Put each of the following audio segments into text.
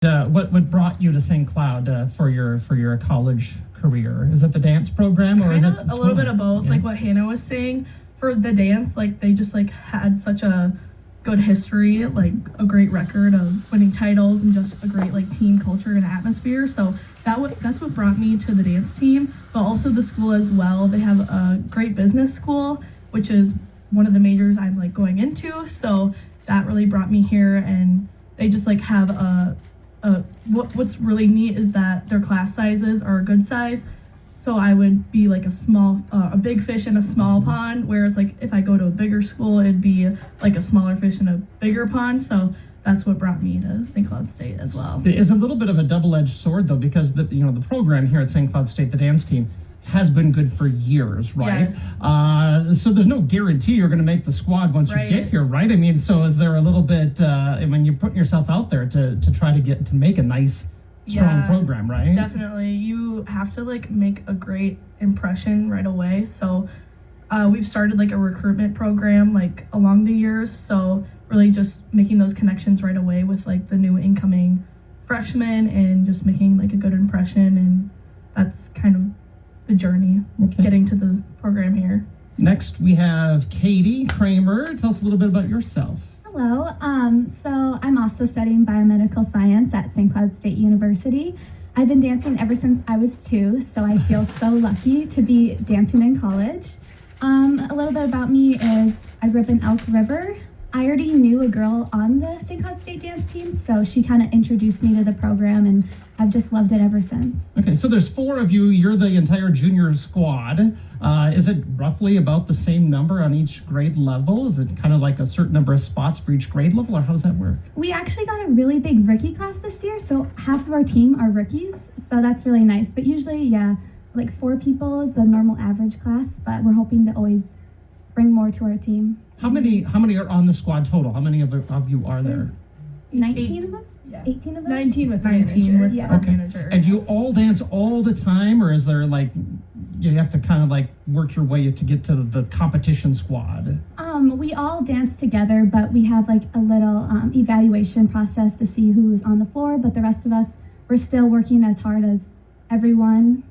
What brought you to St. Cloud for your college career? Is it the dance program, or kind is of it the a little bit school? of both? Yeah. Like what Hannah was saying, for the dance, like they just like had such a good history, like a great record of winning titles and just a great like team culture and atmosphere. So that's what brought me to the dance team, but also the school as well. They have a great business school, which is one of the majors I'm like going into. So that really brought me here, and they just like have what's really neat is that their class sizes are a good size. So I would be like a big fish in a small pond, whereas like if I go to a bigger school, it'd be like a smaller fish in a bigger pond. So that's what brought me to St. Cloud State as well. It's a little bit of a double-edged sword, though, because the program here at St. Cloud State, the dance team, has been good for years, right? Yes. So there's no guarantee you're going to make the squad once Right. you get here, right? I mean, so is there a little bit when you're putting yourself out there to try to make a nice, strong program, right? Definitely. You have to like make a great impression right away. So we've started like a recruitment program like along the years. So really just making those connections right away with like the new incoming freshmen and just making like a good impression. And that's kind of the journey getting to the program here. Next, we have Katie Kramer. Tell us a little bit about yourself. Hello. So I'm also studying biomedical science at St. Cloud State University. I've been dancing ever since I was 2, so I feel so lucky to be dancing in college. A little bit about me is I grew up in Elk River. I already knew a girl on the St. Cloud State dance team, so she kind of introduced me to the program, and I've just loved it ever since. Okay, so there's 4 of you. You're the entire junior squad. Is it roughly about the same number on each grade level? Is it kind of like a certain number of spots for each grade level, or how does that work? We actually got a really big rookie class this year, so half of our team are rookies, so that's really nice. But usually, yeah, like 4 people is the normal average class, but we're hoping to always bring more to our team. How many are on the squad total? How many of you are there? 19 of us? Yeah. 18 of us? 19 with our manager. And do you all dance all the time, or is there like you have to kind of like work your way to get to the competition squad? We all dance together, but we have like a little evaluation process to see who's on the floor, but the rest of us, we're still working as hard as everyone.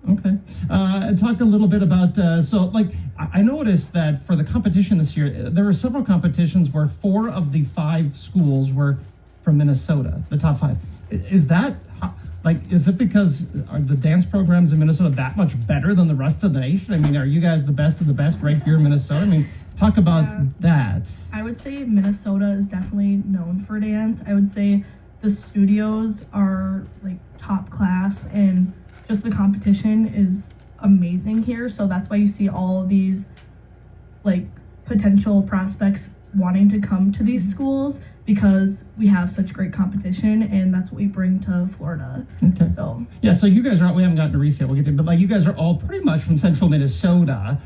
Okay. Talk a little bit about, so like, I noticed that for the competition this year, there were several competitions where 4 of the 5 schools were from Minnesota, the top 5. Is that, is it because are the dance programs in Minnesota that much better than the rest of the nation? I mean, are you guys the best of the best right here in Minnesota? I mean, talk about that. I would say Minnesota is definitely known for dance. I would say the studios are like top class, and just the competition is amazing here. So that's why you see all of these like potential prospects wanting to come to these schools, because we have such great competition, and that's what we bring to Florida. Okay. So yeah, so you guys are, we haven't gotten to Reese yet, we'll get to, but like you guys are all pretty much from central Minnesota.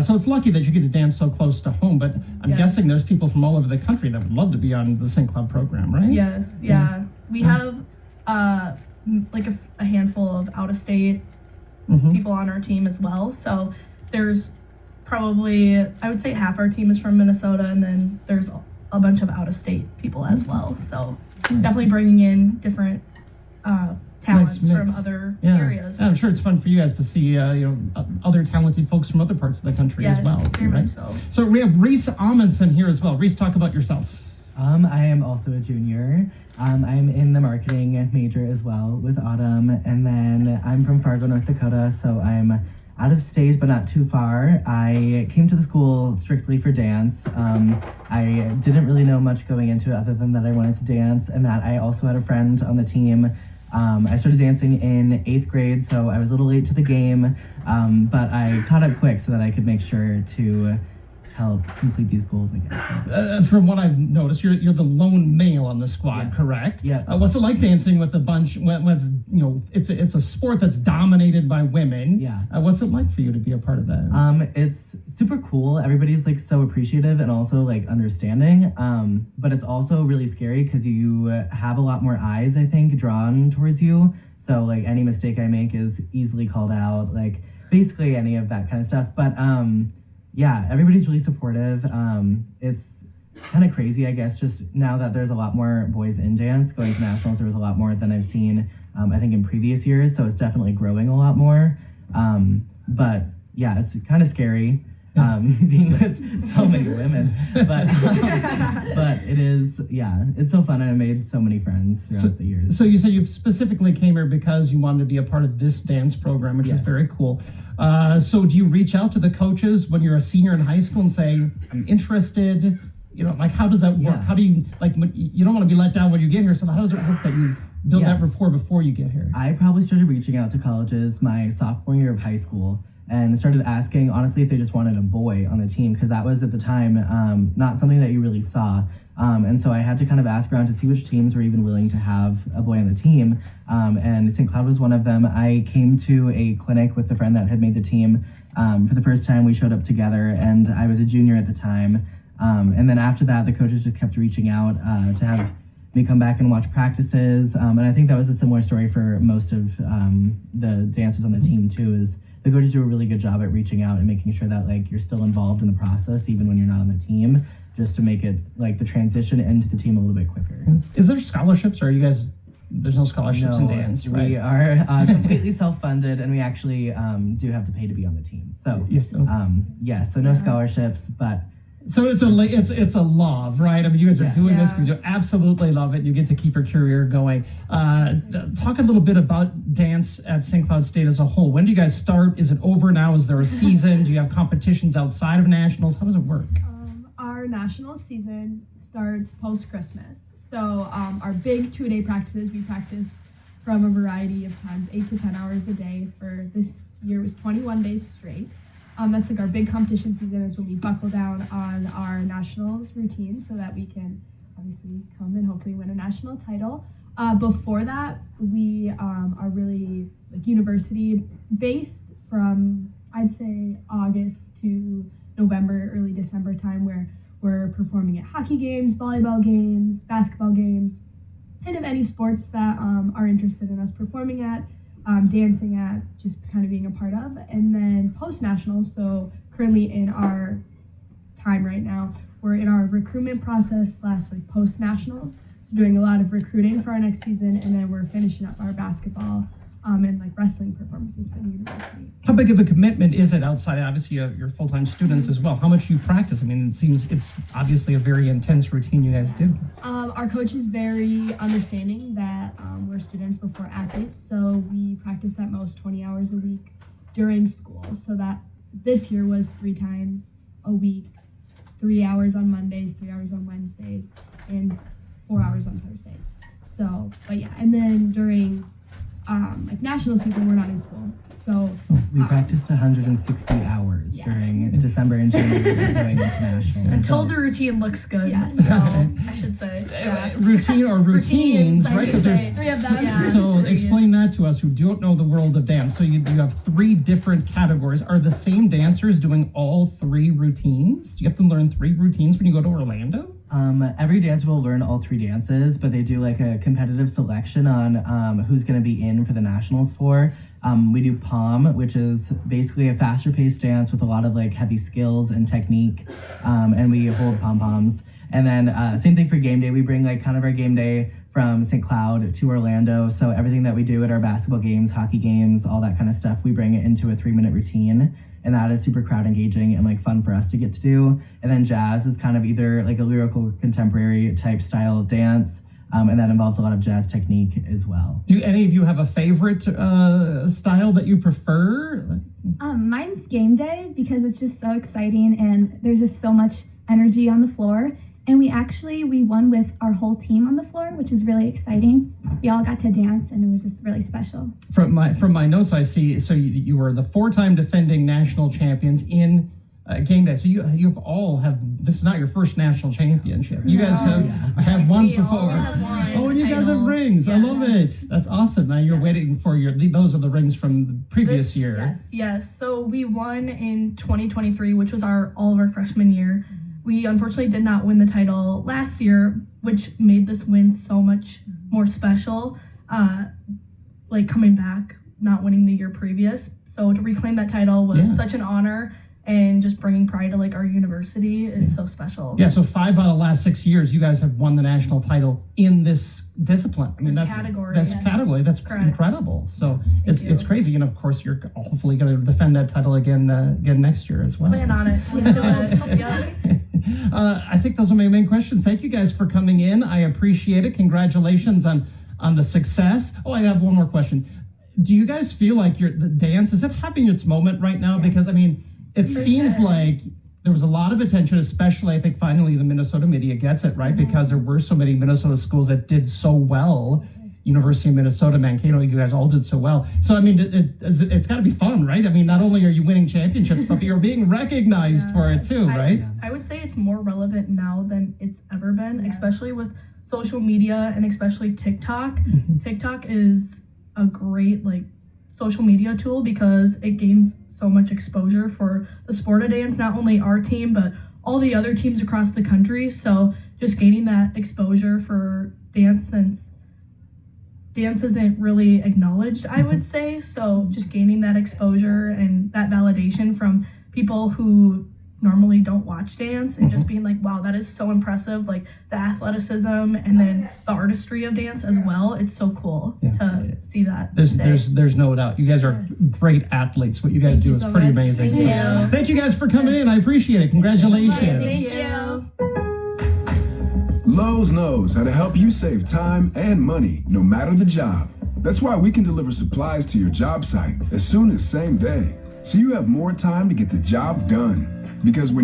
So it's lucky that you get to dance so close to home, but I'm guessing there's people from all over the country that would love to be on the St. Cloud program, right? Yes, yeah. We have like a handful of out-of-state people on our team as well. So there's probably, I would say half our team is from Minnesota, and then there's a bunch of out-of-state people as well. So definitely bringing in different talents from other areas. Yeah, I'm sure it's fun for you guys to see other talented folks from other parts of the country as well. Very much so. So we have Reese Amundsen here as well. Reese, talk about yourself. I am also a junior. I'm in the marketing major as well with Autumn, and then I'm from Fargo, North Dakota, so I'm out of state but not too far. I came to the school strictly for dance. I didn't really know much going into it other than that I wanted to dance, and that I also had a friend on the team. I started dancing in 8th grade, so I was a little late to the game, but I caught up quick so that I could make sure to help complete these goals, I guess. From what I've noticed, you're the lone male on the squad, correct? Yeah. What's it like dancing with a bunch when it's it's a sport that's dominated by women? Yeah. What's it like for you to be a part of that? It's super cool. Everybody's like so appreciative and also like understanding. But it's also really scary because you have a lot more eyes, I think, drawn towards you. So like any mistake I make is easily called out, like basically any of that kind of stuff. But yeah, everybody's really supportive. It's kind of crazy, I guess, just now that there's a lot more boys in dance. Going to nationals, there was a lot more than I've seen, I think, in previous years. So it's definitely growing a lot more. But yeah, it's kind of scary being with so many women. But it is, yeah, it's so fun. And I made so many friends throughout the years. So you said you specifically came here because you wanted to be a part of this dance program, which is very cool. So do you reach out to the coaches when you're a senior in high school and say, I'm interested? You know, like, how does that work? Yeah. How do you, like, you don't want to be let down when you get here, so how does it work that you build Yeah. that rapport before you get here? I probably started reaching out to colleges my sophomore year of high school and started asking, honestly, if they just wanted a boy on the team, because that was at the time not something that you really saw. And so I had to kind of ask around to see which teams were even willing to have a boy on the team. And St. Cloud was one of them. I came to a clinic with a friend that had made the team for the first time. We showed up together, and I was a junior at the time. And then after that, the coaches just kept reaching out to have me come back and watch practices. And I think that was a similar story for most of the dancers on the team too, is the coaches do a really good job at reaching out and making sure that like you're still involved in the process even when you're not on the team, just to make it like the transition into the team a little bit quicker. Is there scholarships, or are you guys, there's no scholarships in dance, right? We are completely self-funded, and we actually do have to pay to be on the team. So yes, so no scholarships, but so it's a love, right? I mean, you guys are doing this Yeah. because you absolutely love it. You get to keep your career going. Talk a little bit about dance at St. Cloud State as a whole. When do you guys start? Is it over now? Is there a season? Do you have competitions outside of nationals? How does it work? Our national season starts post-Christmas. So our big 2-day practices, we practice from a variety of times, 8 to 10 hours a day. For this year, it was 21 days straight. That's like our big competition season. Is when we buckle down on our nationals routine so that we can obviously come and hopefully win a national title. Before that, we are really like university based from, I'd say, August to November, early December time, where we're performing at hockey games, volleyball games, basketball games, kind of any sports that are interested in us performing at. Dancing at, just kind of being a part of. And then post-nationals, so currently in our time right now, we're in our recruitment process / like post-nationals, so doing a lot of recruiting for our next season, and then we're finishing up our basketball and like wrestling performances for the university. How big of a commitment is it outside, obviously, your full-time students as well? How much do you practice? I mean, it seems it's obviously a very intense routine you guys do. Our coach is very understanding that we're students before athletes, so we practice at most 20 hours a week during school. So that this year was 3 times a week, 3 hours on Mondays, 3 hours on Wednesdays, and 4 hours on Thursdays. So, but yeah, and then during like national season, we're not in school. So we practiced 160 hours during December and January going into nationals. Until the routine looks good, Yes. so I should say. Routine or routines, right? Because there's 3 of them. Yeah. so explain that to us who don't know the world of dance. So you have 3 different categories. Are the same dancers doing all 3 routines? Do you have to learn 3 routines when you go to Orlando? Every dancer will learn all 3 dances, but they do like a competitive selection on who's going to be in for the nationals for. We do POM, which is basically a faster paced dance with a lot of like heavy skills and technique, and we hold pom-poms. And then same thing for game day. We bring like kind of our game day from St. Cloud to Orlando. So everything that we do at our basketball games, hockey games, all that kind of stuff, we bring it into a 3-minute routine. And that is super crowd engaging and like fun for us to get to do. And then jazz is kind of either like a lyrical contemporary type style dance, and that involves a lot of jazz technique as well. Do any of you have a favorite style that you prefer? Mine's game day because it's just so exciting and there's just so much energy on the floor. And we won with our whole team on the floor, which is really exciting. We all got to dance and it was just really special. From my notes, I see. So you were the 4-time defending national champions in game day. So you all have. This is not your first national championship. You guys have won We all before. have won Oh, and you guys have title. rings. I love Yes. it. That's awesome. Now you're waiting for those are the rings from the previous This- year. Yes, so we won in 2023, which was all of our freshman year. We unfortunately did not win the title last year, which made this win so much more special. Like coming back, not winning the year previous. So to reclaim that title was such an honor, and just bringing pride to like our university is so special. Yeah, so 5 out of the last 6 years, you guys have won the national title in this discipline. I mean, This that's category, That's yes. category. That's Correct. incredible. So it's you. it's crazy, and of course, you're hopefully going to defend that title again next year as well. Plan on it. Let's do it. Yeah. I think those are my main questions. Thank you guys for coming in. I appreciate it. Congratulations on the success. Oh, I have one more question. Do you guys feel like the dance, is it having its moment right now? Because I mean, it seems like there was a lot of attention, especially I think finally the Minnesota media gets it, right? Because there were so many Minnesota schools that did so well. University of Minnesota, Mankato, you guys all did so well. So I mean, it's got to be fun, right? I mean, not only are you winning championships, but you're being recognized for it too, right? I would say it's more relevant now than it's ever been, especially with social media and especially TikTok. TikTok is a great like social media tool because it gains so much exposure for the sport of dance, not only our team, but all the other teams across the country. So just gaining that exposure for dance, since dance isn't really acknowledged, I would say. So just gaining that exposure and that validation from people who normally don't watch dance and just being like, wow, that is so impressive. Like the athleticism and then the artistry of dance as well. It's so cool to see that. There's no doubt. You guys are great athletes. What you guys do is so pretty much. amazing. Thank So you. thank you guys for coming in. I appreciate it. Congratulations. Thank you. Lowe's knows how to help you save time and money, no matter the job. That's why we can deliver supplies to your job site as soon as same day, so you have more time to get the job done. Because when you